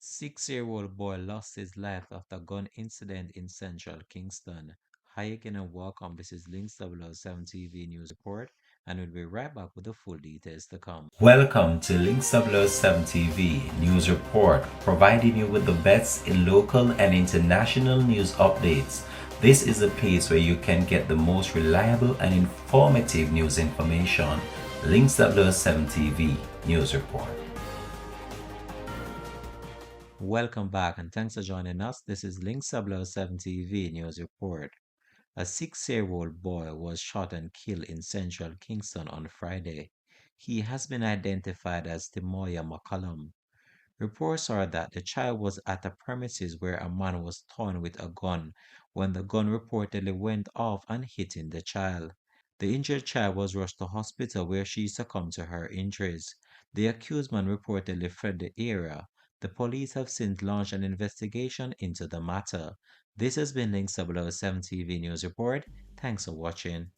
Six-year-old boy lost his life after gun incident in central Kingston. Hi again and welcome. This is Links 007 TV News Report, and we'll be right back with the full details to come. Welcome to Links 007 TV News Report, providing you with the best in local and international news updates. This is a place where you can get the most reliable and informative news information. Links 007 TV News Report. Welcome back and thanks for joining us. This is Links 007 TV News Report. A six-year-old boy was shot and killed in central Kingston on Friday. He has been identified as Timoya McCollum. Reports are that the child was at a premises where a man was torn with a gun when the gun reportedly went off and hitting the child. The injured child was rushed to hospital where she succumbed to her injuries. The accused man reportedly fled the area. The police have since launched an investigation into the matter. This has been Link 007 TV News Report. Thanks for watching.